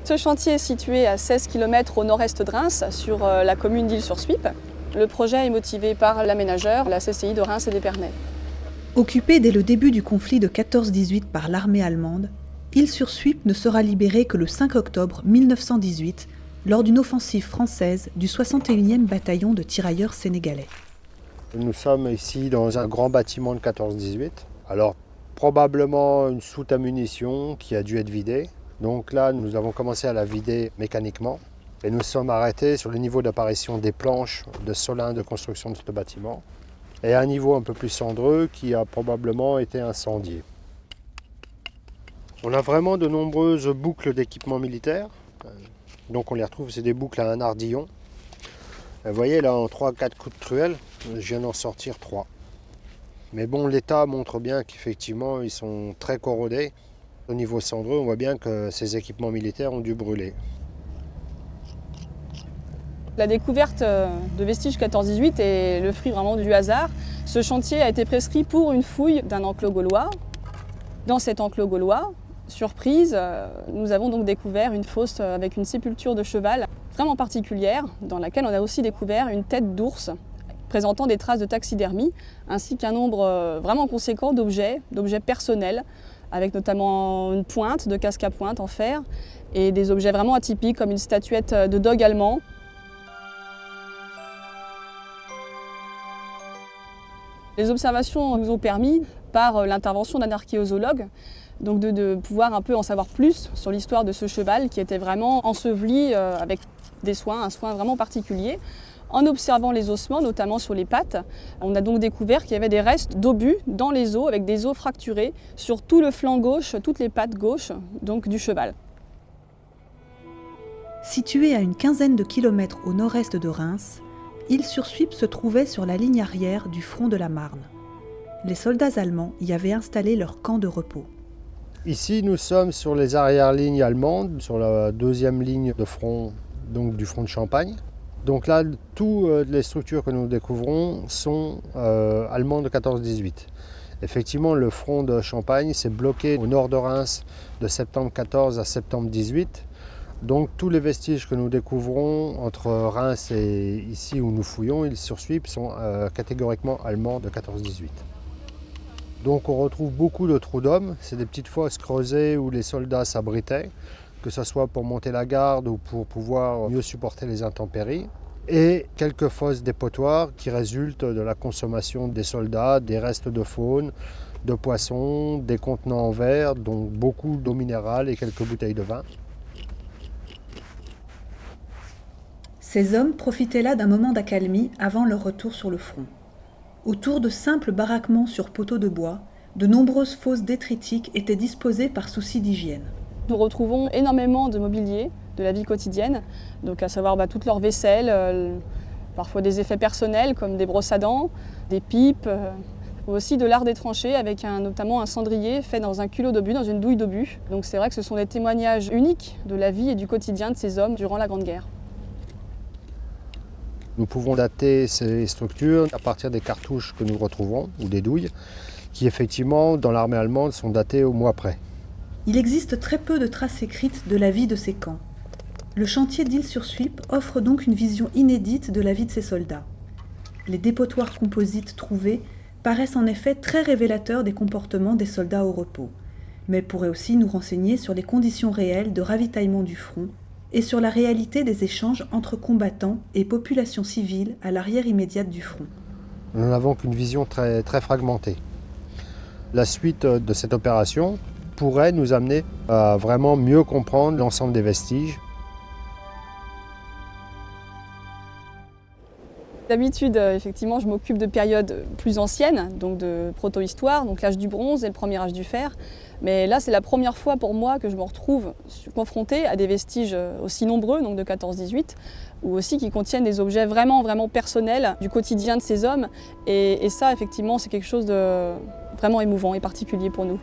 Ce chantier est situé à 16 km au nord-est de Reims, sur la commune d'Isle-sur-Suippe. Le projet est motivé par l'aménageur, la CCI de Reims et d'Épernay. Occupé dès le début du conflit de 14-18 par l'armée allemande, Isle-sur-Suippe ne sera libéré que le 5 octobre 1918, lors d'une offensive française du 61e bataillon de tirailleurs sénégalais. Nous sommes ici dans un grand bâtiment de 14-18. Alors, probablement une soute à munitions qui a dû être vidée. Donc là, nous avons commencé à la vider mécaniquement. Et nous sommes arrêtés sur le niveau d'apparition des planches de solin de construction de ce bâtiment. Et à un niveau un peu plus cendreux qui a probablement été incendié. On a vraiment de nombreuses boucles d'équipement militaire. Donc on les retrouve, c'est des boucles à un ardillon. Vous voyez là en 3-4 coups de truelle, je viens d'en sortir 3. Mais bon, l'état montre bien qu'effectivement ils sont très corrodés. Au niveau cendreux, on voit bien que ces équipements militaires ont dû brûler. La découverte de vestiges 14-18 est le fruit vraiment du hasard. Ce chantier a été prescrit pour une fouille d'un enclos gaulois. Dans cet enclos gaulois, surprise, nous avons donc découvert une fosse avec une sépulture de cheval vraiment particulière, dans laquelle on a aussi découvert une tête d'ours présentant des traces de taxidermie, ainsi qu'un nombre vraiment conséquent d'objets personnels, avec notamment une pointe de casque à pointe en fer, et des objets vraiment atypiques comme une statuette de dogue allemand. Les observations nous ont permis, par l'intervention d'un archéozoologue, donc de pouvoir un peu en savoir plus sur l'histoire de ce cheval qui était vraiment enseveli avec des soins, un soin vraiment particulier. En observant les ossements, notamment sur les pattes, on a donc découvert qu'il y avait des restes d'obus dans les os, avec des os fracturés sur tout le flanc gauche, toutes les pattes gauches donc du cheval. Situé à une quinzaine de kilomètres au nord-est de Reims, Isle-sur-Suippe se trouvait sur la ligne arrière du front de la Marne. Les soldats allemands y avaient installé leur camp de repos. Ici, nous sommes sur les arrières-lignes allemandes, sur la deuxième ligne de front, donc du front de Champagne. Donc là, toutes les structures que nous découvrons sont allemandes de 14-18. Effectivement, le front de Champagne s'est bloqué au nord de Reims de septembre 14 à septembre 18. Donc tous les vestiges que nous découvrons entre Reims et ici où nous fouillons, Isle-sur-Suippe, sont catégoriquement allemands de 14-18. Donc on retrouve beaucoup de trous d'hommes, c'est des petites fosses creusées où les soldats s'abritaient, que ce soit pour monter la garde ou pour pouvoir mieux supporter les intempéries. Et quelques fosses dépotoirs qui résultent de la consommation des soldats, des restes de faune, de poissons, des contenants en verre, donc beaucoup d'eau minérale et quelques bouteilles de vin. Ces hommes profitaient là d'un moment d'accalmie avant leur retour sur le front. Autour de simples baraquements sur poteaux de bois, de nombreuses fosses détritiques étaient disposées par souci d'hygiène. Nous retrouvons énormément de mobilier de la vie quotidienne, donc à savoir toute leur vaisselle, parfois des effets personnels comme des brosses à dents, des pipes, ou aussi de l'art des tranchées avec notamment un cendrier fait dans un culot d'obus, dans une douille d'obus. Donc c'est vrai que ce sont des témoignages uniques de la vie et du quotidien de ces hommes durant la Grande Guerre. Nous pouvons dater ces structures à partir des cartouches que nous retrouvons, ou des douilles, qui effectivement, dans l'armée allemande, sont datées au mois près. Il existe très peu de traces écrites de la vie de ces camps. Le chantier d'Isle-sur-Suippe offre donc une vision inédite de la vie de ces soldats. Les dépotoirs composites trouvés paraissent en effet très révélateurs des comportements des soldats au repos, mais pourraient aussi nous renseigner sur les conditions réelles de ravitaillement du front et sur la réalité des échanges entre combattants et populations civiles à l'arrière immédiate du front. Nous n'avons qu'une vision très, très fragmentée. La suite de cette opération pourrait nous amener à vraiment mieux comprendre l'ensemble des vestiges. D'habitude, effectivement, je m'occupe de périodes plus anciennes, donc de proto-histoire, donc l'âge du bronze et le premier âge du fer. Mais là, c'est la première fois pour moi que je me retrouve confrontée à des vestiges aussi nombreux, donc de 14-18, ou aussi qui contiennent des objets vraiment, vraiment personnels du quotidien de ces hommes. Et ça, effectivement, c'est quelque chose de vraiment émouvant et particulier pour nous.